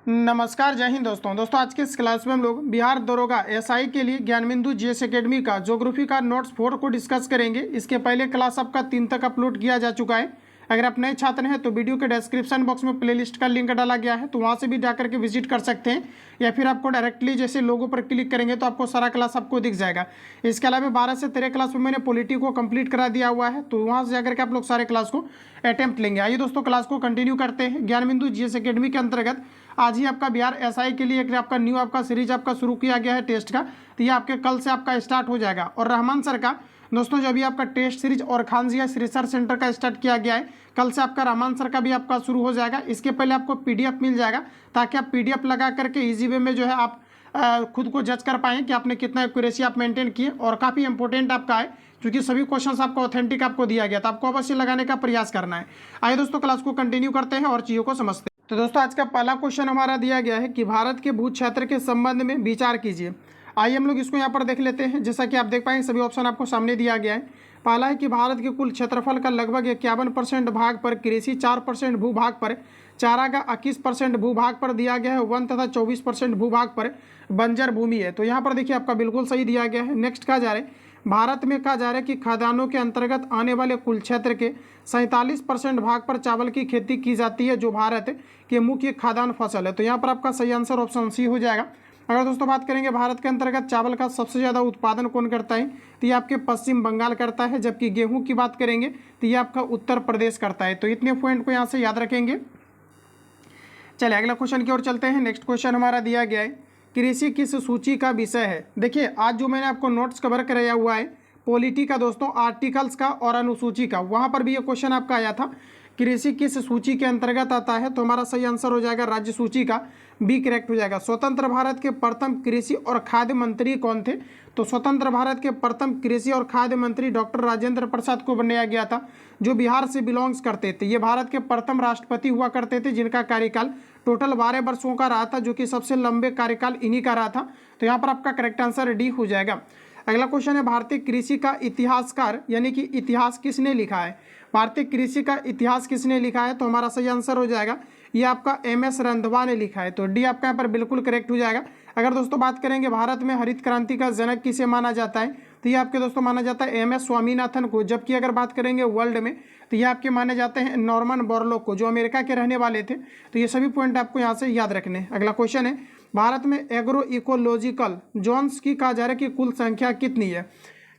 नमस्कार, जय हिंद दोस्तों। आज के इस क्लास में हम लोग बिहार दरोगा एसआई के लिए ज्ञानबिंदु जीएस एकेडमी का ज्योग्राफी का नोट्स 4 को डिस्कस करेंगे। इसके पहले क्लास आपका 3 तक अपलोड किया जा चुका है। अगर आप नए छात्र हैं तो वीडियो के डिस्क्रिप्शन बॉक्स में प्लेलिस्ट का लिंक डाला गया है, तो वहाँ से भी जाकर के विजिट कर सकते हैं, या फिर आपको डायरेक्टली जैसे लोगों पर क्लिक करेंगे तो आपको सारा क्लास आपको दिख जाएगा। इसके अलावा 12 से 13 क्लास में मैंने पॉलिटी को कंप्लीट करा दिया हुआ है, तो वहाँ से जाकर के आप लोग सारे क्लास को अटेम्प्ट लेंगे। आइए दोस्तों, क्लास को कंटिन्यू करते हैं। ज्ञानबिंदु जीएस एकेडमी के अंतर्गत आज ही आपका बिहार एसआई के लिए एक आपका न्यू आपका सीरीज आपका शुरू किया गया है टेस्ट का, तो ये आपके कल से आपका स्टार्ट हो जाएगा। और रहमान सर का दोस्तों जो अभी आपका टेस्ट सीरीज और खानजिया रिसर्च सेंटर का स्टार्ट किया गया है, कल से आपका रहमान सर का भी आपका शुरू हो जाएगा। इसके पहले आपको पीडीएफ मिल जाएगा, ताकि आप पीडीएफ लगा करके इजी वे में जो है आप खुद को जज कर पाएँ कि आपने कितना एक्यूरेसी आप मेंटेन किए। और काफ़ी इंपॉर्टेंट आपका है, क्योंकि सभी क्वेश्चंस आपको ऑथेंटिक आपको दिया गया, तो आपको अवश्य लगाने का प्रयास करना है। आइए दोस्तों, क्लास को कंटिन्यू करते हैं और चीज़ों को समझते हैं। तो दोस्तों आज का पहला क्वेश्चन हमारा दिया गया है कि भारत के भू क्षेत्र के संबंध में विचार कीजिए। आइए हम लोग इसको यहाँ पर देख लेते हैं। जैसा कि आप देख पाएंगे सभी ऑप्शन आपको सामने दिया गया है। पहला है कि भारत के कुल क्षेत्रफल का लगभग 51% भाग पर कृषि, 4% भूभाग पर चारा का 21% भूभाग पर दिया गया है, वन तथा 24% भूभाग पर बंजर भूमि है। तो यहाँ पर देखिए आपका बिल्कुल सही दिया गया है। नेक्स्ट कहा जा रहा है भारत में कहा जा रहा है कि खदानों के अंतर्गत आने वाले कुल क्षेत्र के 47% भाग पर चावल की खेती की जाती है, जो भारत के मुख्य खाद्यान्न फसल है। तो यहाँ पर आपका सही आंसर ऑप्शन सी हो जाएगा। अगर दोस्तों बात करेंगे भारत के अंतर्गत चावल का सबसे ज़्यादा उत्पादन कौन करता है, तो ये आपके पश्चिम बंगाल करता है। जबकि गेहूं की बात करेंगे तो ये आपका उत्तर प्रदेश करता है। तो इतने पॉइंट को यहाँ से याद रखेंगे। चलिए अगला क्वेश्चन की ओर चलते हैं। नेक्स्ट क्वेश्चन हमारा दिया गया है कृषि किस सूची का विषय है। देखिए आज जो मैंने आपको नोट्स कवर कराया हुआ है पॉलिटी का दोस्तों, आर्टिकल्स का और अनुसूची का, वहाँ पर भी ये क्वेश्चन आपका आया था कृषि किस सूची के अंतर्गत आता है। तो हमारा सही आंसर हो जाएगा राज्य सूची का, बी करेक्ट हो जाएगा। स्वतंत्र भारत के प्रथम कृषि और खाद्य मंत्री कौन थे। तो स्वतंत्र भारत के प्रथम कृषि और खाद्य मंत्री डॉक्टर राजेंद्र प्रसाद को बनाया गया था, जो बिहार से बिलोंग्स करते थे। ये भारत के प्रथम राष्ट्रपति हुआ करते थे, जिनका कार्यकाल टोटल 12 वर्षों का रहा था, जो कि सबसे लंबे कार्यकाल इन्हीं का रहा था। तो यहाँ पर आपका करेक्ट आंसर डी हो जाएगा। अगला क्वेश्चन है भारतीय कृषि का इतिहासकार यानी कि इतिहास किसने लिखा है। भारतीय कृषि का इतिहास किसने लिखा है। तो हमारा सही आंसर हो जाएगा ये आपका एम.एस. रंधवा ने लिखा है। तो डी आपका यहाँ पर बिल्कुल करेक्ट हो जाएगा। अगर दोस्तों बात करेंगे भारत में हरित क्रांति का जनक किसे माना जाता है, तो ये आपके दोस्तों माना जाता है एम.एस. स्वामीनाथन को। जबकि अगर बात करेंगे वर्ल्ड में तो ये आपके माने जाते हैं नॉर्मन बोरलॉग को, जो अमेरिका के रहने वाले थे। तो ये सभी पॉइंट आपको यहाँ से याद रखने हैं। अगला क्वेश्चन है भारत में एग्रो इकोलॉजिकल जोन्स की कहा जा रहा है कि कुल संख्या कितनी है।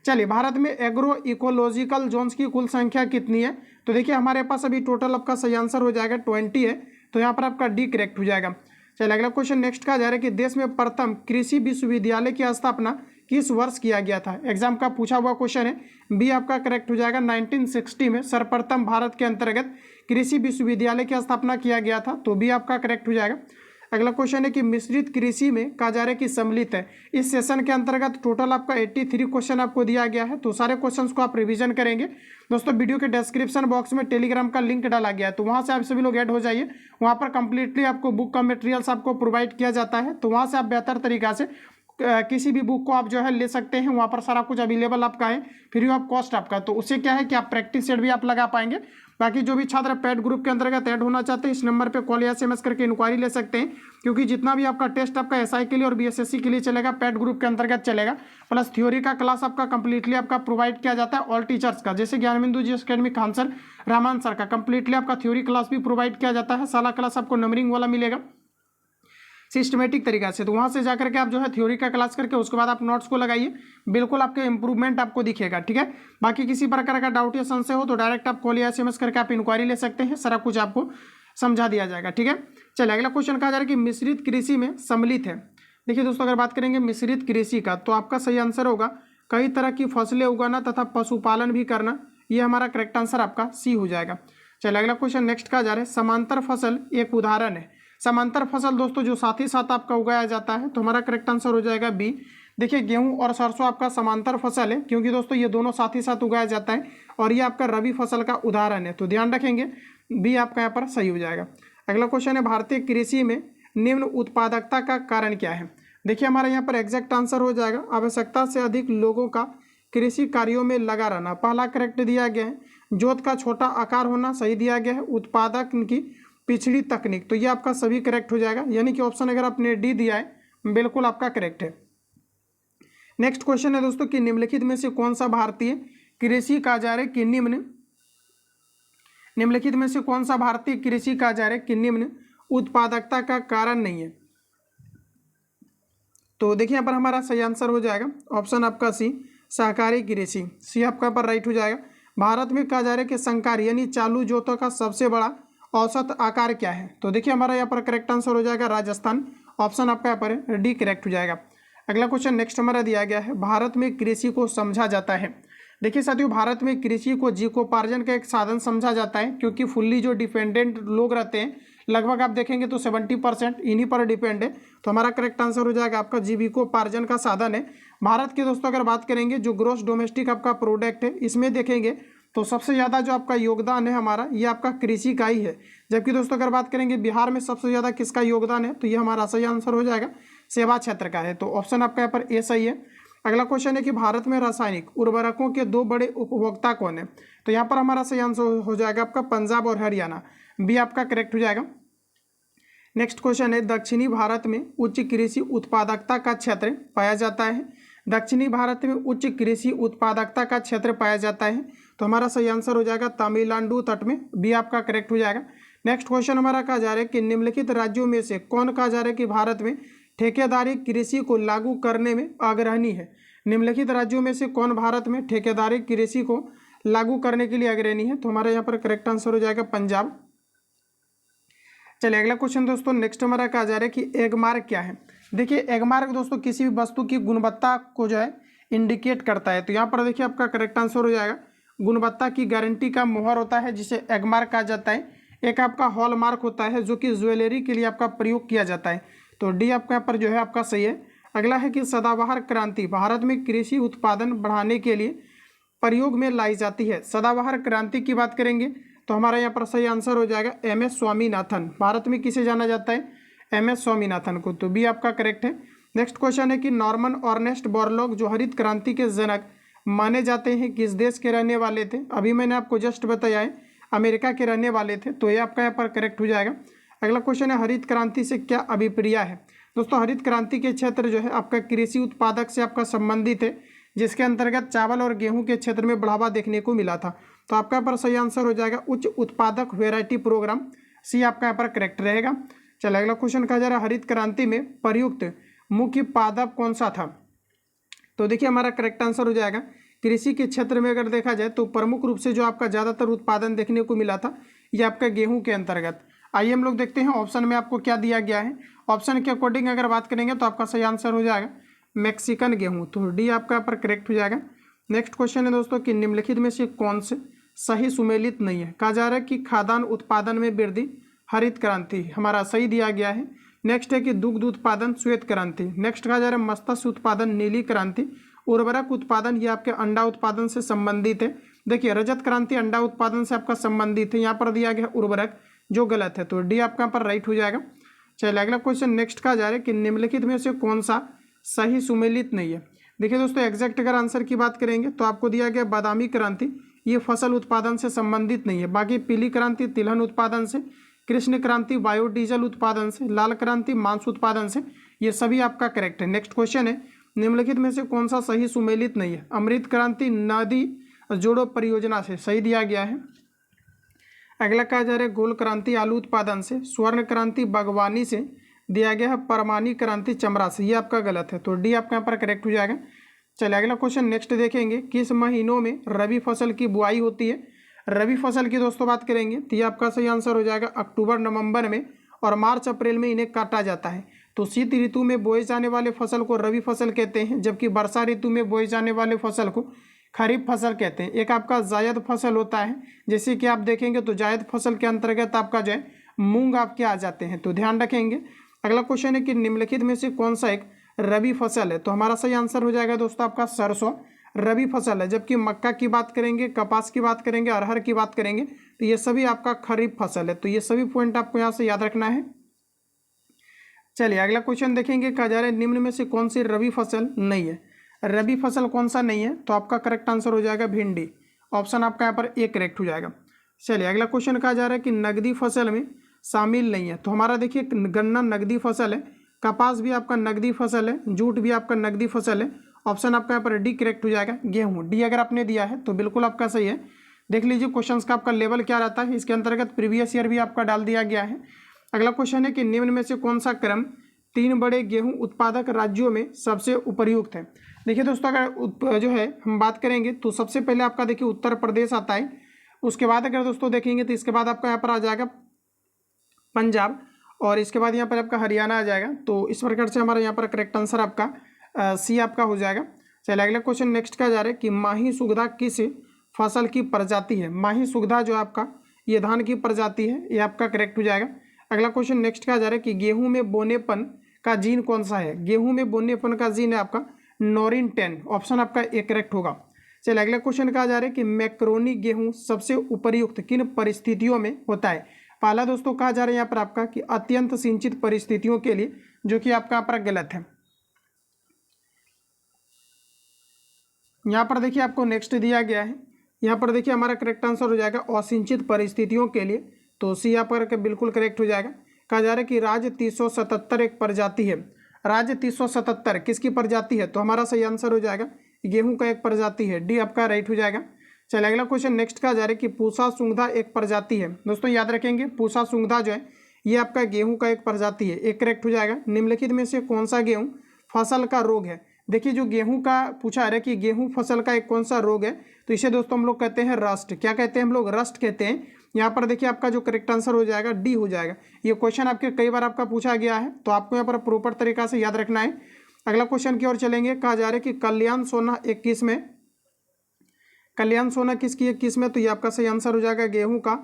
चलिए भारत में एग्रो इकोलॉजिकल जोन्स की कुल संख्या कितनी है। तो देखिए हमारे पास अभी टोटल आपका सही आंसर हो जाएगा 20 है। तो यहाँ पर आपका डी करेक्ट हो जाएगा। चलिए अगला क्वेश्चन नेक्स्ट का जा रहा है कि देश में प्रथम कृषि विश्वविद्यालय की स्थापना किस वर्ष किया गया था। एग्जाम का पूछा हुआ क्वेश्चन है, बी आपका करेक्ट हो जाएगा। 1960 में सर्वप्रथम भारत के अंतर्गत कृषि विश्वविद्यालय की स्थापना किया गया था। तो बी आपका करेक्ट हो जाएगा। अगला क्वेश्चन है कि मिश्रित कृषि में कहा जा रहा है कि सम्मिलित है। इस सेशन के अंतर्गत टोटल आपका 83 क्वेश्चन आपको दिया गया है। तो सारे क्वेश्चंस को आप रिवीजन करेंगे। दोस्तों वीडियो के डिस्क्रिप्शन बॉक्स में टेलीग्राम का लिंक डाला गया है, तो वहाँ से आप सभी लोग ऐड हो जाइए। वहाँ पर कंप्लीटली आपको बुक का मटेरियल्स आपको प्रोवाइड किया जाता है, तो वहाँ से आप बेहतर तरीका से किसी भी बुक को आप जो है ले सकते हैं। वहाँ पर सारा कुछ अवेलेबल आपका है, फ्री ऑफ कॉस्ट आपका। तो उससे क्या है कि आप प्रैक्टिस सेट भी आप लगा पाएंगे। बाकी जो भी छात्र पेड ग्रुप के अंतर्गत ऐड होना चाहते हैं, इस नंबर पे कॉल या एसएमएस करके इंक्वायरी ले सकते हैं, क्योंकि जितना भी आपका टेस्ट आपका एसआई के लिए और बीएसएससी के लिए चलेगा पेड ग्रुप के अंतर्गत चलेगा। प्लस थ्योरी का क्लास आपका कंप्लीटली आपका प्रोवाइड किया जाता है ऑल टीचर्स का, जैसे Gyanbindu GS academy Khan sir, Rahman sir का कंप्लीटली आपका थ्योरी क्लास भी प्रोवाइड किया जाता है। सारा क्लास आपको नंबरिंग वाला मिलेगा सिस्टमेटिक तरीका से। तो वहाँ से जाकर के आप जो है थ्योरी का क्लास करके उसके बाद आप नोट्स को लगाइए, बिल्कुल आपके इंप्रूवमेंट आपको दिखेगा। ठीक है, बाकी किसी प्रकार का डाउट या संशय हो तो डायरेक्ट आप कॉल या एसएमएस करके आप इंक्वायरी ले सकते हैं, सारा कुछ आपको समझा दिया जाएगा। ठीक है, चलिए अगला क्वेश्चन कहा जा रहा है कि मिश्रित कृषि में सम्मिलित है। देखिए दोस्तों अगर बात करेंगे मिश्रित कृषि का, तो आपका सही आंसर होगा कई तरह की फसलें उगाना तथा पशुपालन भी करना। ये हमारा करेक्ट आंसर आपका सी हो जाएगा। चलिए अगला क्वेश्चन नेक्स्ट कहा जा रहा है समांतर फसल एक उदाहरण है। समांतर फसल दोस्तों जो साथ ही साथ आपका उगाया जाता है, तो हमारा करेक्ट आंसर हो जाएगा बी। देखिए गेहूं और सरसों आपका समांतर फसल है, क्योंकि दोस्तों ये दोनों साथ ही साथ उगाया जाता है और ये आपका रबी फसल का उदाहरण है। तो ध्यान रखेंगे बी आपका यहाँ पर सही हो जाएगा। अगला क्वेश्चन है भारतीय कृषि में निम्न उत्पादकता का कारण क्या है। देखिए हमारा यहाँ पर एग्जैक्ट आंसर हो जाएगा आवश्यकता से अधिक लोगों का कृषि कार्यों में लगा रहना। पहला करेक्ट दिया गया है। जोत का छोटा आकार होना सही दिया गया है। उत्पादक की पिछड़ी तकनीक, तो ये आपका सभी करेक्ट हो जाएगा, यानी कि ऑप्शन अगर आपने डी दिया है बिल्कुल आपका करेक्ट है। नेक्स्ट क्वेश्चन है दोस्तों कि निम्नलिखित में से कौन सा भारतीय कृषि कार्यालय की निम्नलिखित में से कौन सा भारतीय कृषि कार्यालय की निम्न उत्पादकता का कारण नहीं है। तो देखिए यहाँ पर हमारा सही आंसर हो जाएगा ऑप्शन आपका सी, सहकारी कृषि। सी आपका पर राइट हो जाएगा। भारत में कहा जा रहा है कि संकर यानी चालू जोतों का सबसे बड़ा औसत आकार क्या है। तो देखिए हमारा यहाँ पर करेक्ट आंसर हो जाएगा राजस्थान। ऑप्शन आपका यहाँ पर डी करेक्ट हो जाएगा। अगला क्वेश्चन नेक्स्ट हमारा दिया गया है, भारत में कृषि को समझा जाता है। देखिए साथियों, भारत में कृषि को जीविकोपार्जन का एक साधन समझा जाता है, क्योंकि फुल्ली जो डिपेंडेंट लोग रहते हैं लगभग आप देखेंगे तो 70% इन्हीं पर डिपेंड है। तो हमारा करेक्ट आंसर हो जाएगा आपका जीविकोपार्जन का साधन है। भारत के दोस्तों अगर बात करेंगे जो ग्रोस डोमेस्टिक आपका प्रोडक्ट है, इसमें देखेंगे तो सबसे ज़्यादा जो आपका योगदान है हमारा ये आपका कृषि का ही है। जबकि दोस्तों अगर बात करेंगे बिहार में सबसे ज़्यादा किसका योगदान है, तो ये हमारा सही आंसर हो जाएगा सेवा क्षेत्र का है। तो ऑप्शन आपका यहाँ पर ए सही है। अगला क्वेश्चन है कि भारत में रासायनिक उर्वरकों के दो बड़े उपभोक्ता कौन है। तो यहाँ पर हमारा सही आंसर हो जाएगा आपका पंजाब और हरियाणा। बी आपका करेक्ट हो जाएगा। नेक्स्ट क्वेश्चन है, दक्षिणी भारत में उच्च कृषि उत्पादकता का क्षेत्र पाया जाता है। दक्षिणी भारत में उच्च कृषि उत्पादकता का क्षेत्र पाया जाता है। तो हमारा सही आंसर हो जाएगा तमिलनाडु तट में। बी आपका करेक्ट हो जाएगा। नेक्स्ट क्वेश्चन हमारा कहा जा रहा है कि निम्नलिखित राज्यों में से कौन कहा जा रहा है कि भारत में ठेकेदारी कृषि को लागू करने में अग्रणी है। निम्नलिखित राज्यों में से कौन भारत में ठेकेदारी कृषि को लागू करने के लिए अग्रणी है। तो हमारे यहाँ पर करेक्ट आंसर हो जाएगा पंजाब। चलिए अगला क्वेश्चन दोस्तों नेक्स्ट हमारा कहा जा रहा है कि एगमार्क क्या है। देखिए एगमार्क दोस्तों किसी भी वस्तु की गुणवत्ता को जो है इंडिकेट करता है। तो यहाँ पर देखिए आपका करेक्ट आंसर हो जाएगा गुणवत्ता की गारंटी का मुहर होता है जिसे एगमार्क कहा जाता है। एक आपका हॉलमार्क होता है जो कि ज्वेलरी के लिए आपका प्रयोग किया जाता है। तो डी आपका यहाँ पर जो है आपका सही है। अगला है कि सदाबहार क्रांति भारत में कृषि उत्पादन बढ़ाने के लिए प्रयोग में लाई जाती है। सदाबहार क्रांति की बात करेंगे तो हमारा यहाँ पर सही आंसर हो जाएगा एम एस स्वामीनाथन। भारत में किसे जाना जाता है, एम एस स्वामीनाथन को। तो बी आपका करेक्ट है। नेक्स्ट क्वेश्चन है कि नॉर्मन ऑर्नेस्ट बोरलॉग जो हरित क्रांति के जनक माने जाते हैं किस देश के रहने वाले थे। अभी मैंने आपको जस्ट बताया है अमेरिका के रहने वाले थे। तो ये आपका यहाँ पर करेक्ट हो जाएगा। अगला क्वेश्चन है हरित क्रांति से क्या अभिप्राय है। दोस्तों हरित क्रांति के क्षेत्र जो है आपका कृषि उत्पादक से आपका संबंधित है, जिसके अंतर्गत चावल और गेहूं के क्षेत्र में बढ़ावा देखने को मिला था। तो आपका यहाँ पर सही आंसर हो जाएगा उच्च उत्पादक वेराइटी प्रोग्राम। सी आपका यहाँ पर करेक्ट रहेगा। चलिए अगला क्वेश्चन कहा जा रहा है हरित क्रांति में प्रयुक्त मुख्य पादप कौन सा था। तो देखिए हमारा करेक्ट आंसर हो जाएगा कृषि के क्षेत्र में अगर देखा जाए तो प्रमुख रूप से जो आपका ज़्यादातर उत्पादन देखने को मिला था ये आपका गेहूं के अंतर्गत। आइए हम लोग देखते हैं ऑप्शन में आपको क्या दिया गया है। ऑप्शन के अकॉर्डिंग अगर बात करेंगे तो आपका सही आंसर हो जाएगा मैक्सिकन गेहूं। तो डी आपका यहाँ पर करेक्ट हो जाएगा। नेक्स्ट क्वेश्चन है दोस्तों कि निम्नलिखित में से कौन से सही सुमेलित नहीं है। कहा जा रहा है कि खाद्यान्न उत्पादन में वृद्धि हरित क्रांति, हमारा सही दिया गया है। नेक्स्ट है कि दुग्ध उत्पादन श्वेत क्रांति। नेक्स्ट कहा जा रहा है मत्स्य उत्पादन नीली क्रांति। उर्वरक उत्पादन ये आपके अंडा उत्पादन से संबंधित है। देखिए रजत क्रांति अंडा उत्पादन से आपका संबंधित है, यहाँ पर दिया गया उर्वरक जो गलत है। तो डी आपका यहाँ पर राइट हो जाएगा। चलिए अगला क्वेश्चन नेक्स्ट कहा जा रहा है कि निम्नलिखित में से कौन सा सही सुमेलित नहीं है। देखिए दोस्तों एग्जैक्ट अगर आंसर की बात करेंगे तो आपको दिया गया बादामी क्रांति ये फसल उत्पादन से संबंधित नहीं है। बाकी पीली क्रांति तिलहन उत्पादन से, कृष्ण क्रांति बायोडीजल उत्पादन से, लाल क्रांति मांस उत्पादन से, ये सभी आपका करेक्ट है। नेक्स्ट क्वेश्चन है निम्नलिखित में से कौन सा सही सुमेलित नहीं है। अमृत क्रांति नदी जोड़ो परियोजना से सही दिया गया है। अगला कहा जा रहा है गोल क्रांति आलू उत्पादन से, स्वर्ण क्रांति बागवानी से दिया गया है, परमानी क्रांति चमड़ा से, ये आपका गलत है। तो डी आपका यहाँ पर करेक्ट हो जाएगा। चलिए अगला क्वेश्चन नेक्स्ट देखेंगे किस महीनों में रबी फसल की बुआई होती है। रबी फसल की दोस्तों बात करेंगे तो ये आपका सही आंसर हो जाएगा अक्टूबर नवंबर में, और मार्च अप्रैल में इन्हें काटा जाता है। तो शीत ऋतु में बोए जाने वाले फसल को रबी फसल कहते हैं, जबकि वर्षा ऋतु में बोए जाने वाले फसल को खरीफ फसल कहते हैं। एक आपका जायद फसल होता है, जैसे कि आप देखेंगे तो जायद फसल के अंतर्गत आपका जो है मूंग आपके आ जाते हैं, तो ध्यान रखेंगे। अगला क्वेश्चन है कि निम्नलिखित में से कौन सा एक रबी फसल है। तो हमारा सही आंसर हो जाएगा दोस्तों आपका सरसों रबी फसल है, जबकि मक्का की बात करेंगे, कपास की बात करेंगे, अरहर की बात करेंगे तो ये सभी आपका खरीफ फसल है। तो ये सभी पॉइंट आपको यहाँ से याद रखना है। चलिए अगला क्वेश्चन देखेंगे, कहा जा रहा है निम्न में से कौन सी रबी फसल नहीं है। रबी फसल कौन सा नहीं है, तो आपका करेक्ट आंसर हो जाएगा भिंडी। ऑप्शन आपका यहाँ पर ए करेक्ट हो जाएगा। चलिए अगला क्वेश्चन कहा जा रहा है कि नगदी फसल में शामिल नहीं है। तो हमारा देखिए गन्ना नकदी फसल है, कपास भी आपका नकदी फसल है, जूट भी आपका नकदी फसल है। ऑप्शन आपका यहाँ पर डी करेक्ट हो जाएगा। गेहूँ डी अगर आपने दिया है तो बिल्कुल आपका सही है। देख लीजिए क्वेश्चंस का आपका लेवल क्या रहता है, इसके अंतर्गत प्रीवियस ईयर भी आपका डाल दिया गया है। अगला क्वेश्चन है कि निम्न में से कौन सा क्रम 3 बड़े गेहूं उत्पादक राज्यों में सबसे उपयुक्त है। देखिए दोस्तों अगर जो है हम बात करेंगे तो सबसे पहले आपका देखिए उत्तर प्रदेश आता है, उसके बाद अगर दोस्तों देखेंगे तो इसके बाद आपका यहाँ पर आ जाएगा पंजाब, और इसके बाद यहाँ पर आपका हरियाणा आ जाएगा। तो इस प्रकार से हमारा यहाँ पर करेक्ट आंसर आपका सी आपका हो जाएगा। चलिए अगला क्वेश्चन नेक्स्ट का जा रहा है कि माही सुगधा किस फसल की प्रजाति है। माही सुगधा जो आपका ये धान की प्रजाति है, ये आपका करेक्ट हो जाएगा। अगला क्वेश्चन नेक्स्ट का जा रहा है कि गेहूं में बोनेपन का जीन कौन सा है। गेहूं में बोनेपन का जीन है आपका नॉरिन 10, ऑप्शन आपका ए करेक्ट होगा। चलिए अगला क्वेश्चन कहा जा रहा है कि मैक्रोनी गेहूं सबसे उपयुक्त किन परिस्थितियों में होता है। पहला दोस्तों कहा जा रहा है यहाँ पर आपका कि अत्यंत सिंचित परिस्थितियों के लिए, जो कि आपका यहाँ पर गलत है। यहाँ पर देखिए आपको नेक्स्ट दिया गया है, यहाँ पर देखिए हमारा करेक्ट आंसर हो जाएगा असिंचित परिस्थितियों के लिए, तो सी यहाँ पर बिल्कुल करेक्ट हो जाएगा। कहा जा रहा है कि राज्य 377 एक प्रजाति है। राज्य 377 किसकी प्रजाति है, तो हमारा सही आंसर हो जाएगा गेहूं का एक प्रजाति है, डी आपका राइट हो जाएगा। चलिए अगला क्वेश्चन नेक्स्ट का जा रहा है कि पूसा सुंगधा एक प्रजाति है। दोस्तों याद रखेंगे पूसा सुंगधा जो है ये आपका गेहूं का एक प्रजाति है, एक करेक्ट हो जाएगा। निम्नलिखित में से कौन सा गेहूं फसल का रोग है। देखिए जो गेहूं का पूछा है कि गेहूं फसल का एक कौन सा रोग है, तो इसे दोस्तों हम लोग कहते हैं रस्ट। क्या कहते हैं हम लोग, रस्ट कहते हैं। यहाँ पर देखिए आपका जो करेक्ट आंसर हो जाएगा डी हो जाएगा। ये क्वेश्चन आपके कई बार आपका पूछा गया है, तो आपको यहाँ पर प्रॉपर तरीका से याद रखना है। अगला क्वेश्चन की ओर चलेंगे। कहा जा रहा है कि कल्याण सोना एक किस्म है। कल्याण सोना किसकी एक किस्म है, तो ये आपका सही आंसर हो जाएगा गेहूं का।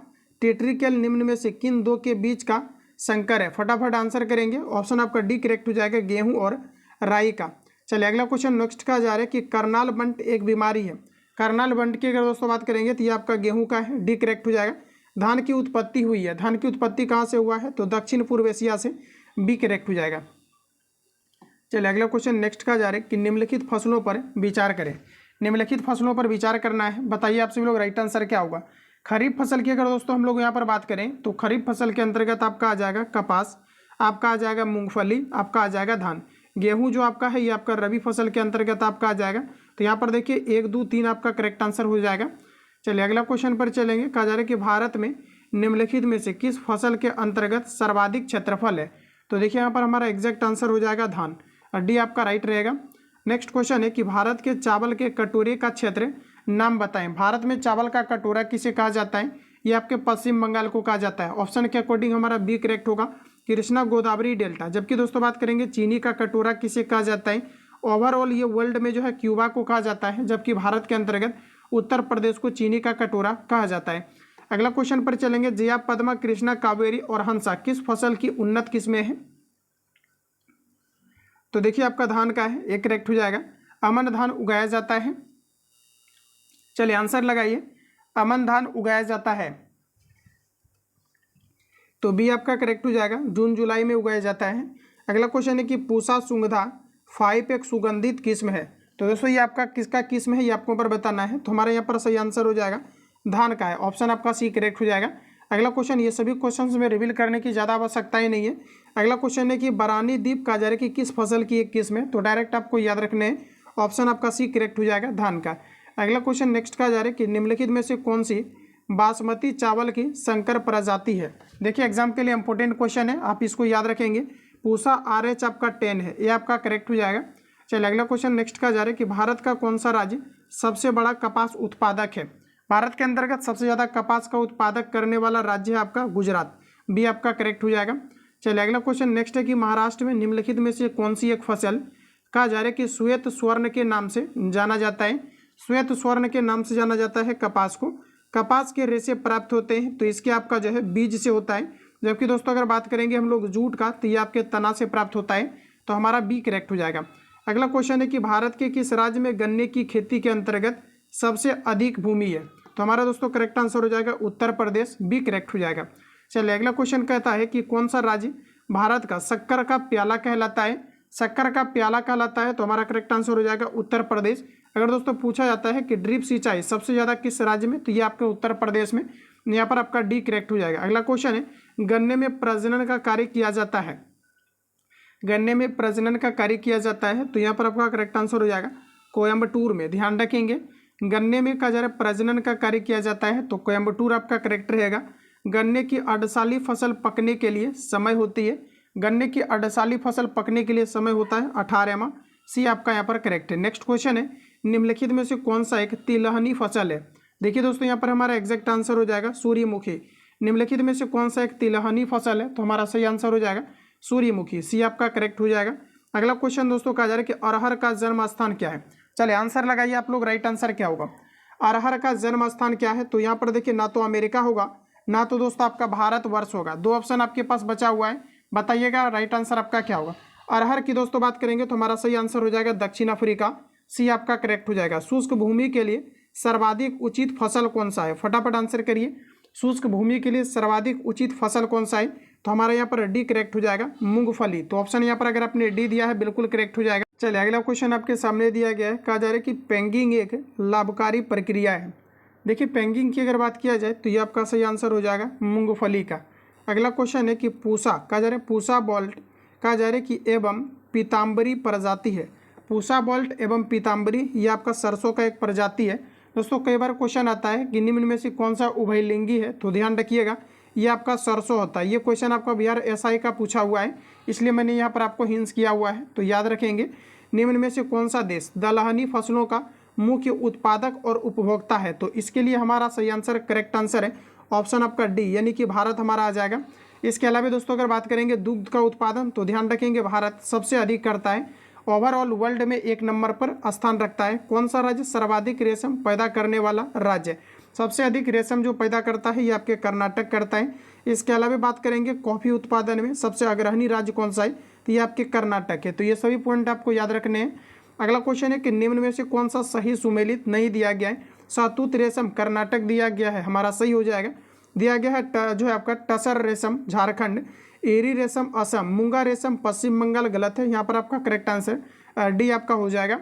टेट्रिकल निम्न में से किन दो के बीच का संकर है। फटाफट आंसर करेंगे, ऑप्शन आपका डी करेक्ट हो जाएगा गेहूं और राई का। चलिए अगला क्वेश्चन नेक्स्ट कहा जा रहा है कि करनाल बंट एक बीमारी है। करनाल बंट की अगर दोस्तों बात करेंगे तो ये आपका गेहूं का है, डी करेक्ट हो जाएगा। धान की उत्पत्ति हुई है, धान की उत्पत्ति कहाँ से हुआ है, तो दक्षिण पूर्व एशिया से, बी करेक्ट हो जाएगा। चलिए अगला क्वेश्चन नेक्स्ट का जा रहा है कि निम्नलिखित फसलों पर विचार करें। निम्नलिखित फसलों पर विचार करना है, बताइए आप सभी लोग राइट आंसर क्या होगा। खरीफ फसल की अगर दोस्तों हम लोग यहाँ पर बात करें तो खरीफ फसल के अंतर्गत आपका आ जाएगा कपास, आपका आ जाएगा मूंगफली, आपका आ जाएगा धान। गेहूं जो आपका है ये आपका रबी फसल के अंतर्गत आपका आ जाएगा। तो यहाँ पर देखिए 1, 2, 3 आपका करेक्ट आंसर हो जाएगा। चलिए अगला क्वेश्चन पर चलेंगे। कहा जा रहा है कि भारत में निम्नलिखित में से किस फसल के अंतर्गत सर्वाधिक क्षेत्रफल है, तो देखिए यहाँ पर हमारा एग्जैक्ट आंसर हो जाएगा धान, और डी आपका राइट रहेगा। नेक्स्ट क्वेश्चन है कि भारत के चावल के कटोरे का क्षेत्र नाम बताएं। भारत में चावल का कटोरा किसे कहा जाता है, ये आपके पश्चिम बंगाल को कहा जाता है। ऑप्शन के अकॉर्डिंग हमारा बी करेक्ट होगा, कृष्णा गोदावरी डेल्टा। जबकि दोस्तों बात करेंगे चीनी का कटोरा किसे कहा जाता है, ओवरऑल ये वर्ल्ड में जो है क्यूबा को कहा जाता है, जबकि भारत के अंतर्गत उत्तर प्रदेश को चीनी का कटोरा कहा जाता है। अगला क्वेश्चन पर चलेंगे। जया, पद्मा, कृष्णा, कावेरी और हंसा किस फसल की उन्नत किस्में हैं, तो देखिए आपका धान का है, एक करेक्ट हो जाएगा। अमन धान उगाया जाता है, चलिए आंसर लगाइए। अमन धान उगाया जाता है, तो बी आपका करेक्ट हो जाएगा, जून जुलाई में उगाया जाता है। अगला क्वेश्चन है कि पूसा सुंगधा 5 एक सुगंधित किस्म है, तो दोस्तों ये आपका किसका किस्म है ये आपको ऊपर बताना है। तो हमारे यहाँ पर सही आंसर हो जाएगा धान का है, ऑप्शन आपका सी करेक्ट हो जाएगा। अगला क्वेश्चन, ये सभी क्वेश्चंस में रिवील करने की ज़्यादा आवश्यकता ही नहीं है। अगला क्वेश्चन है कि बरानी द्वीप कहा जा रहा है कि किस फसल की एक किस्म है, तो डायरेक्ट आपको याद रखने हैं, ऑप्शन आपका सी करेक्ट हो जाएगा धान का। अगला क्वेश्चन नेक्स्ट कहा जा रहा है कि निम्नलिखित में से कौन सी बासमती चावल की संकर प्रजाति है। देखिए एग्जाम के लिए इंपॉर्टेंट क्वेश्चन है, आप इसको याद रखेंगे। पूसा RH आपका 10 है, ये आपका करेक्ट हो जाएगा। चलिए अगला क्वेश्चन नेक्स्ट कहा जा रहा है कि भारत का कौन सा राज्य सबसे बड़ा कपास उत्पादक है। भारत के अंतर्गत सबसे ज़्यादा कपास का उत्पादक करने वाला राज्य है आपका गुजरात, बी आपका करेक्ट हो जाएगा। चलिए अगला क्वेश्चन नेक्स्ट है कि महाराष्ट्र में निम्नलिखित में से कौन सी एक फसल कहा जा रहा है कि श्वेत स्वर्ण के नाम से जाना जाता है। श्वेत स्वर्ण के नाम से जाना जाता है कपास को। कपास के रेशे प्राप्त होते हैं, तो इसके आपका जो है बीज से होता है। जबकि दोस्तों अगर बात करेंगे हम लोग जूट का, तो ये आपके तना से प्राप्त होता है, तो हमारा बी करेक्ट हो जाएगा। अगला क्वेश्चन है कि भारत के किस राज्य में गन्ने की खेती के अंतर्गत सबसे अधिक भूमि है, तो हमारा दोस्तों करेक्ट आंसर हो जाएगा उत्तर प्रदेश, बी करेक्ट हो जाएगा। चलिए अगला क्वेश्चन कहता है कि कौन सा राज्य भारत का शक्कर का प्याला कहलाता है, शक्कर का प्याला कहलाता है, तो हमारा करेक्ट आंसर हो जाएगा उत्तर प्रदेश। अगर दोस्तों पूछा जाता है कि ड्रिप सिंचाई सबसे ज़्यादा किस राज्य में, तो ये आपके उत्तर प्रदेश में, यहाँ पर आपका डी करेक्ट हो जाएगा। अगला क्वेश्चन है, गन्ने में प्रजनन का कार्य किया जाता है, गन्ने में प्रजनन का कार्य किया जाता है, तो यहाँ पर आपका करेक्ट आंसर हो जाएगा कोयम्बटूर में। ध्यान रखेंगे, गन्ने में का जरा प्रजनन का कार्य किया जाता है, तो कोयम्बटूर आपका करेक्ट रहेगा। गन्ने की अर्धसाली फसल पकने के लिए समय होती है, गन्ने की अर्धसाली फसल पकने के लिए समय होता है 18 माह। सी आपका यहाँ पर करेक्ट है। नेक्स्ट क्वेश्चन है, निम्नलिखित में से कौन सा एक तिलहनी फसल है। देखिए दोस्तों, यहाँ पर हमारा एग्जैक्ट आंसर हो जाएगा सूर्यमुखी। निम्नलिखित में से कौन सा एक तिलहनी फसल है, तो हमारा सही आंसर हो जाएगा सूर्यमुखी। सी आपका करेक्ट हो जाएगा। अगला क्वेश्चन दोस्तों कहा जा रहा है कि अरहर का जन्म स्थान क्या है। चलिए आंसर लगाइए आप लोग, राइट आंसर क्या होगा। अरहर का जन्म स्थान क्या है, तो यहाँ पर देखिए ना तो अमेरिका होगा, ना तो दोस्तों आपका भारतवर्ष होगा। दो ऑप्शन आपके पास बचा हुआ है, बताइएगा राइट आंसर आपका क्या होगा। अरहर की दोस्तों बात करेंगे तो हमारा सही आंसर हो जाएगा दक्षिण अफ्रीका। सी आपका करेक्ट हो जाएगा। शुष्क भूमि के लिए सर्वाधिक उचित फसल कौन सा है, फटाफट आंसर करिए। शुष्क भूमि के लिए सर्वाधिक उचित फसल कौन सा है, तो हमारा यहाँ पर डी करेक्ट हो जाएगा मूंगफली। तो ऑप्शन यहाँ पर अगर आपने डी दिया है बिल्कुल करेक्ट हो जाएगा। चलिए अगला क्वेश्चन आपके सामने दिया गया है, कहा जा रहा है कि पैंगिंग एक लाभकारी प्रक्रिया है। देखिए पैंगिंग की अगर बात किया जाए तो ये आपका सही आंसर हो जाएगा मूंगफली का। अगला क्वेश्चन है कि पूसा, कहा जा रहा है पूसा बॉल्ट, कहा जा रहा है कि एवं पीताम्बरी प्रजाति है। पूसा बॉल्ट एवं पीताम्बरी ये आपका सरसों का एक प्रजाति है। दोस्तों कई बार क्वेश्चन आता है कि निम्न में से कौन सा उभयलिंगी है, तो ध्यान रखिएगा ये आपका सरसों होता है। ये क्वेश्चन आपका बिहार एसआई का पूछा हुआ है, इसलिए मैंने यहाँ पर आपको हिंट्स किया हुआ है, तो याद रखेंगे। निम्न में से कौन सा देश दलहनी फसलों का मुख्य उत्पादक और उपभोक्ता है, तो इसके लिए हमारा सही आंसर करेक्ट आंसर है ऑप्शन आपका डी, यानी कि भारत हमारा आ जाएगा। इसके अलावा दोस्तों अगर बात करेंगे दुग्ध का उत्पादन, तो ध्यान रखेंगे भारत सबसे अधिक करता है, ओवरऑल वर्ल्ड में 1 नंबर पर स्थान रखता है। कौन सा राज्य सर्वाधिक रेशम पैदा करने वाला राज्य, सबसे अधिक रेशम जो पैदा करता है ये आपके कर्नाटक करता है। इसके अलावा बात करेंगे कॉफ़ी उत्पादन में सबसे अग्रणी राज्य कौन सा है, तो ये आपके कर्नाटक है। तो ये सभी पॉइंट आपको याद रखने हैं। अगला क्वेश्चन है कि निम्न में से कौन सा सही सुमेलित नहीं दिया गया है। शहतूत रेशम कर्नाटक दिया गया है, हमारा सही हो जाएगा। दिया गया है जो है आपका टसर रेशम झारखंड, एरी रेशम असम, मूंगा रेशम पश्चिम बंगाल गलत है, यहाँ पर आपका करेक्ट आंसर डी आपका हो जाएगा।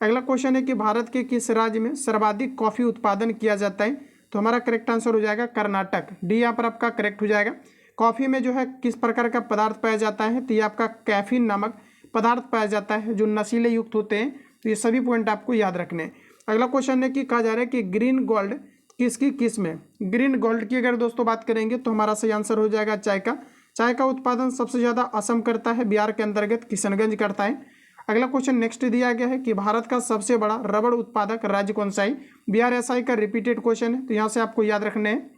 अगला क्वेश्चन है कि भारत के किस राज्य में सर्वाधिक कॉफ़ी उत्पादन किया जाता है, तो हमारा करेक्ट आंसर हो जाएगा कर्नाटक। डी यहाँ पर आपका करेक्ट हो जाएगा। कॉफ़ी में जो है किस प्रकार का पदार्थ पाया जाता है, तो ये आपका कैफीन नामक पदार्थ पाया जाता है जो नशीले युक्त होते हैं। तो ये सभी पॉइंट आपको याद रखने हैं। अगला क्वेश्चन है कि कहा जा रहा है कि ग्रीन गोल्ड किसकी किस्म है। ग्रीन गोल्ड की अगर दोस्तों बात करेंगे तो हमारा सही आंसर हो जाएगा चाय का। चाय का उत्पादन सबसे ज़्यादा असम करता है, बिहार के अंतर्गत किशनगंज करता है। अगला क्वेश्चन नेक्स्ट दिया गया है कि भारत का सबसे बड़ा रबड़ उत्पादक राज्य कौन सा है। बिहार एसआई का रिपीटेड क्वेश्चन है, तो यहाँ से आपको याद रखने हैं।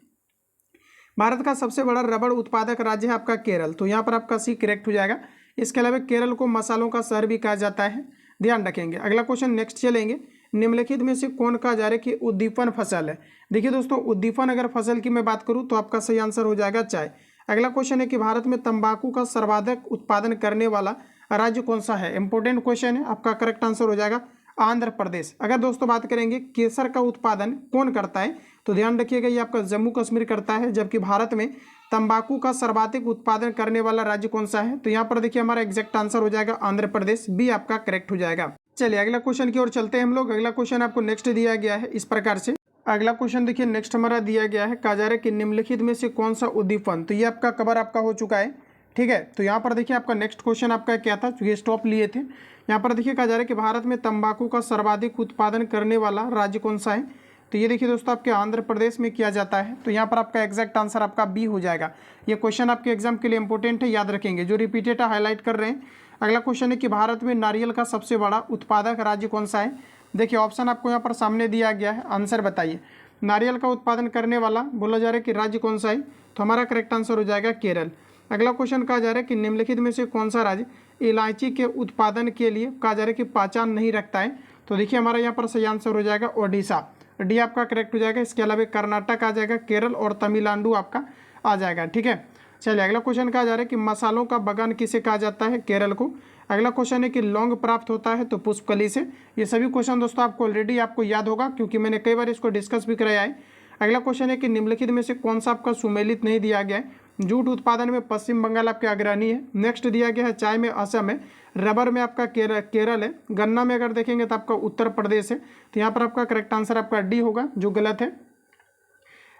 भारत का सबसे बड़ा रबड़ उत्पादक राज्य है आपका केरल, तो यहाँ पर आपका सी करेक्ट हो जाएगा। इसके अलावा केरल को मसालों का शहर भी कहा जाता है, ध्यान रखेंगे। अगला क्वेश्चन नेक्स्ट चलेंगे, निम्नलिखित में से कौन कहा जा रहा है कि उद्दीपन फसल है। देखिए दोस्तों उद्दीपन अगर फसल की मैं बात करूँ तो आपका सही आंसर हो जाएगा चाय। अगला क्वेश्चन है कि भारत में तंबाकू का सर्वाधिक उत्पादन करने वाला राज्य कौन सा है। इंपॉर्टेंट क्वेश्चन है, आपका करेक्ट आंसर हो जाएगा आंध्र प्रदेश। अगर दोस्तों बात करेंगे केसर का उत्पादन कौन करता है, तो ध्यान रखिएगा ये आपका जम्मू कश्मीर करता है, जबकि भारत में तंबाकू का सर्वाधिक उत्पादन करने वाला राज्य कौन सा है, तो यहाँ पर देखिए हमारा एग्जैक्ट आंसर हो जाएगा आंध्र प्रदेश। बी आपका करेक्ट हो जाएगा। चलिए अगला क्वेश्चन की ओर चलते हैं हम लोग। अगला क्वेश्चन आपको नेक्स्ट दिया गया है इस प्रकार से। अगला क्वेश्चन देखिए नेक्स्ट हमारा दिया गया है, कहा जा रहा है कि निम्नलिखित में से कौन सा उद्दीपन, तो ये आपका कवर आपका हो चुका है, ठीक है। तो यहाँ पर देखिए आपका नेक्स्ट क्वेश्चन आपका क्या था, ये स्टॉप लिए थे। यहाँ पर देखिए कहा जा रहा है कि भारत में तंबाकू का सर्वाधिक उत्पादन करने वाला राज्य कौन सा है, तो ये देखिए दोस्तों आपके आंध्र प्रदेश में किया जाता है। तो यहाँ पर आपका एग्जैक्ट आंसर आपका बी हो जाएगा। ये क्वेश्चन आपके एग्जाम के लिए इंपॉर्टेंट है, याद रखेंगे, जो रिपीटेड है हाईलाइट कर रहे हैं। अगला क्वेश्चन है कि भारत में नारियल का सबसे बड़ा उत्पादक राज्य कौन सा है। देखिए ऑप्शन आपको यहाँ पर सामने दिया गया है, आंसर बताइए। नारियल का उत्पादन करने वाला बोला जा रहा है कि राज्य कौन सा है, तो हमारा करेक्ट आंसर हो जाएगा केरल। अगला क्वेश्चन कहा जा रहा है कि निम्नलिखित में से कौन सा राज्य इलायची के उत्पादन के लिए कहा जा रहा है कि पहचान नहीं रखता है, तो देखिए हमारा यहाँ पर सही आंसर हो जाएगा ओडिशा। डी आपका करेक्ट हो जाएगा। इसके अलावा कर्नाटक आ जाएगा, केरल और तमिलनाडु आपका आ जाएगा, ठीक है। चलिए अगला क्वेश्चन कहा जा रहा है कि मसालों का बगान किसे कहा जाता है, केरल को। अगला क्वेश्चन है कि लौंग प्राप्त होता है तो पुष्पकली से। ये सभी क्वेश्चन दोस्तों आपको ऑलरेडी आपको याद होगा क्योंकि मैंने कई बार इसको डिस्कस भी कराया है। अगला क्वेश्चन है कि निम्नलिखित में से कौन सा आपका सुमेलित नहीं दिया गया है। जूट उत्पादन में पश्चिम बंगाल आपके अग्रणी है। नेक्स्ट दिया गया है चाय में असम है। रबर में आपका केरल है। गन्ना में अगर देखेंगे तो आपका उत्तर प्रदेश है। तो यहाँ पर आपका करेक्ट आंसर आपका डी होगा, जो गलत है।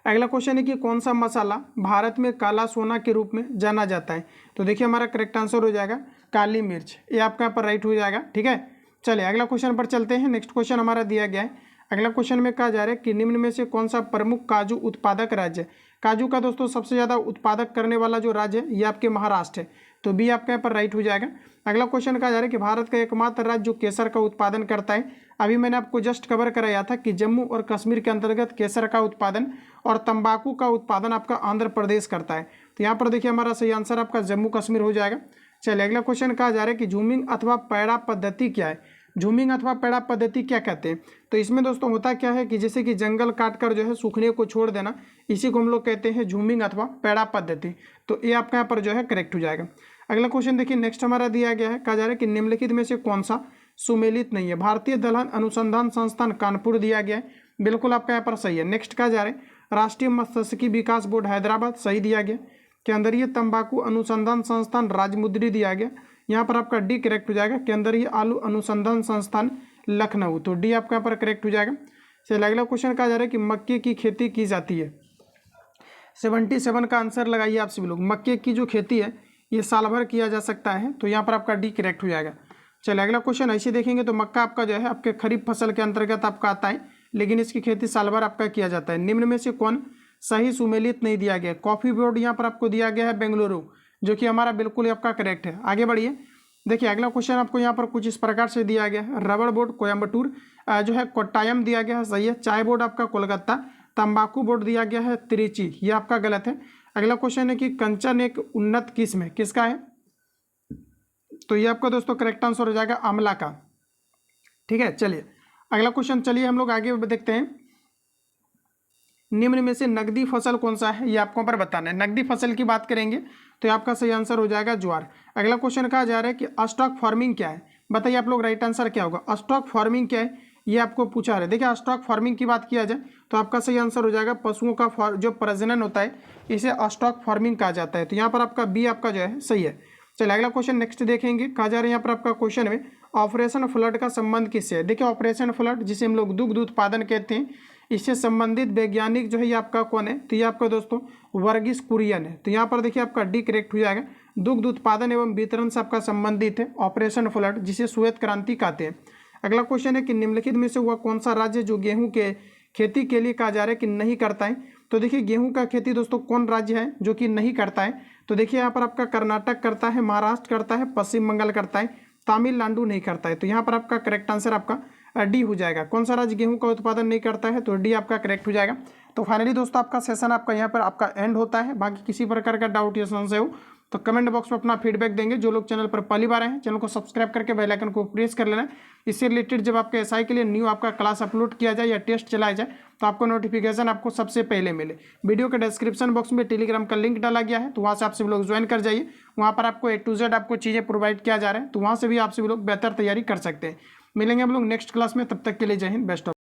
अगला क्वेश्चन है कि कौन सा मसाला भारत में काला सोना के रूप में जाना जाता है। तो देखिए हमारा करेक्ट आंसर हो जाएगा काली मिर्च, ये आपका यहाँ पर राइट हो जाएगा। ठीक है, चलिए अगला क्वेश्चन पर चलते हैं। नेक्स्ट क्वेश्चन हमारा दिया गया है। अगला क्वेश्चन में कहा जा रहा है कि निम्न में से कौन सा प्रमुख काजू उत्पादक राज्य है। काजू का दोस्तों सबसे ज़्यादा उत्पादक करने वाला जो राज्य है ये आपके महाराष्ट्र है। तो बी आपका यहाँ पर राइट हो जाएगा। अगला क्वेश्चन कहा जा रहा है कि भारत का एकमात्र राज्य जो केसर का उत्पादन करता है। अभी मैंने आपको जस्ट कवर कराया था कि जम्मू और कश्मीर के अंतर्गत केसर का उत्पादन और तंबाकू का उत्पादन आपका आंध्र प्रदेश करता है। तो यहाँ पर देखिए हमारा सही आंसर आपका जम्मू कश्मीर हो जाएगा। चलिए अगला क्वेश्चन कहा जा रहा है कि झूमिंग अथवा पैड़ा पद्धति क्या है। झूमिंग अथवा पैड़ा पद्धति क्या कहते हैं। तो इसमें दोस्तों होता क्या है कि जैसे कि जंगल काटकर जो है सूखने को छोड़ देना, इसी को हम लोग कहते हैं झूमिंग अथवा पैड़ा पद्धति। तो ये आपका यहाँ पर जो है करेक्ट हो जाएगा। अगला क्वेश्चन देखिए नेक्स्ट हमारा दिया गया है। कहा जा रहा है कि निम्नलिखित में से कौन सा सुमेलित नहीं है। भारतीय दलहन अनुसंधान संस्थान कानपुर दिया गया है, बिल्कुल आपका यहाँ पर सही है। नेक्स्ट कहा जा रहा है राष्ट्रीय मत्स्यिकी विकास बोर्ड हैदराबाद, सही दिया गया। केंद्रीय तंबाकू अनुसंधान संस्थान राजमुंद्री दिया गया, यहाँ पर आपका डी करेक्ट हो जाएगा। केंद्रीय आलू अनुसंधान संस्थान लखनऊ, तो डी आपका यहाँ पर करेक्ट हो जाएगा। चलिए अगला क्वेश्चन कहा जा रहा है कि मक्के की खेती की जाती है। 77 का आंसर लगाइए आप सभी लोग। मक्के की जो खेती है ये साल भर किया जा सकता है, तो यहाँ पर आपका डी करेक्ट हो जाएगा। चलिए अगला क्वेश्चन ऐसे देखेंगे तो मक्का आपका जो है आपके खरीफ फसल के अंतर्गत आपका आता है, लेकिन इसकी खेती साल भर आपका किया जाता है। निम्न में से कौन सही सुमेलित नहीं दिया गया। कॉफी बोर्ड यहाँ पर आपको दिया गया है बेंगलुरु, जो कि हमारा बिल्कुल आपका करेक्ट है। आगे बढ़िए, देखिए अगला क्वेश्चन आपको यहाँ पर कुछ इस प्रकार से दिया गया है। रबड़ बोर्ड कोयम्बटूर जो है कोट्टायम दिया गया है, सही है। चाय बोर्ड आपका कोलकाता, तंबाकू बोर्ड दिया गया है त्रिची, ये आपका गलत है। अगला क्वेश्चन है कि कंचन एक उन्नत किस्म है, किसका है। तो ये आपका दोस्तों करेक्ट आंसर हो जाएगा आंवला का। ठीक है, चलिए अगला क्वेश्चन, चलिए हम लोग आगे देखते हैं। निम्न में से नकदी फसल कौन सा है, ये आपको पर बताना है। नकदी फसल की बात करेंगे तो आपका सही आंसर हो जाएगा ज्वार। अगला क्वेश्चन कहा जा रहा है कि स्टॉक फार्मिंग क्या है। बताइए आप लोग राइट आंसर क्या होगा। स्टॉक फार्मिंग क्या है ये आपको पूछा रहे। देखिए स्टॉक फार्मिंग की बात किया जाए तो आपका सही आंसर हो जाएगा पशुओं का जो प्रजनन होता है इसे स्टॉक फार्मिंग कहा जाता है। तो यहाँ पर आपका बी आपका जो है सही है। चलिए अगला क्वेश्चन नेक्स्ट देखेंगे। कहा जा रहा है यहाँ पर आपका क्वेश्चन में ऑपरेशन फ्लड का संबंध किससे है। देखिए ऑपरेशन फ्लड जिसे हम लोग दुग्ध उत्पादन कहते हैं, इससे संबंधित वैज्ञानिक जो है ये आपका कौन है। तो ये आपका दोस्तों वर्गीस कुरियन है। तो यहाँ पर देखिए आपका डी करेक्ट हो जाएगा। दुग्ध उत्पादन एवं वितरण से आपका संबंधित है ऑपरेशन फ्लड, जिसे श्वेत क्रांति कहते हैं। अगला क्वेश्चन है कि निम्नलिखित में से हुआ कौन सा राज्य जो गेहूं के खेती के लिए कहा जा रहा है कि नहीं करता है। तो देखिए गेहूं का खेती दोस्तों कौन राज्य है जो कि नहीं करता है। तो देखिए यहाँ पर आपका कर्नाटक करता है, महाराष्ट्र करता है, पश्चिम बंगाल करता है, तमिलनाडु नहीं करता है। तो यहाँ पर आपका करेक्ट आंसर आपका डी हो जाएगा। कौन सा राज्य गेहूं का उत्पादन नहीं करता है, तो डी आपका करेक्ट हो जाएगा। तो फाइनली दोस्तों आपका सेशन आपका यहाँ पर आपका एंड होता है। बाकी किसी प्रकार का डाउट या संशय हो तो कमेंट बॉक्स में अपना फीडबैक देंगे। जो लोग चैनल पर पहली बार आए हैं चैनल को सब्सक्राइब करके बेल आइकन को प्रेस कर लेना। इससे रिलेटेड जब आपके एसआई के लिए न्यू आपका क्लास अपलोड किया जाए या टेस्ट चलाया जाए तो आपको नोटिफिकेशन आपको सबसे पहले मिले। वीडियो के डिस्क्रिप्शन बॉक्स में टेलीग्राम का लिंक डाला गया है, तो वहाँ से आप सभी लोग ज्वाइन कर जाइए। वहाँ पर आपको A to Z आपको चीज़ें प्रोवाइड किया जा रहा है, तो वहाँ से भी आप सभी लोग बेहतर तैयारी कर सकते हैं। मिलेंगे हम लोग नेक्स्ट क्लास में, तब तक के लिए जय हिंद, बेस्ट ऑफ।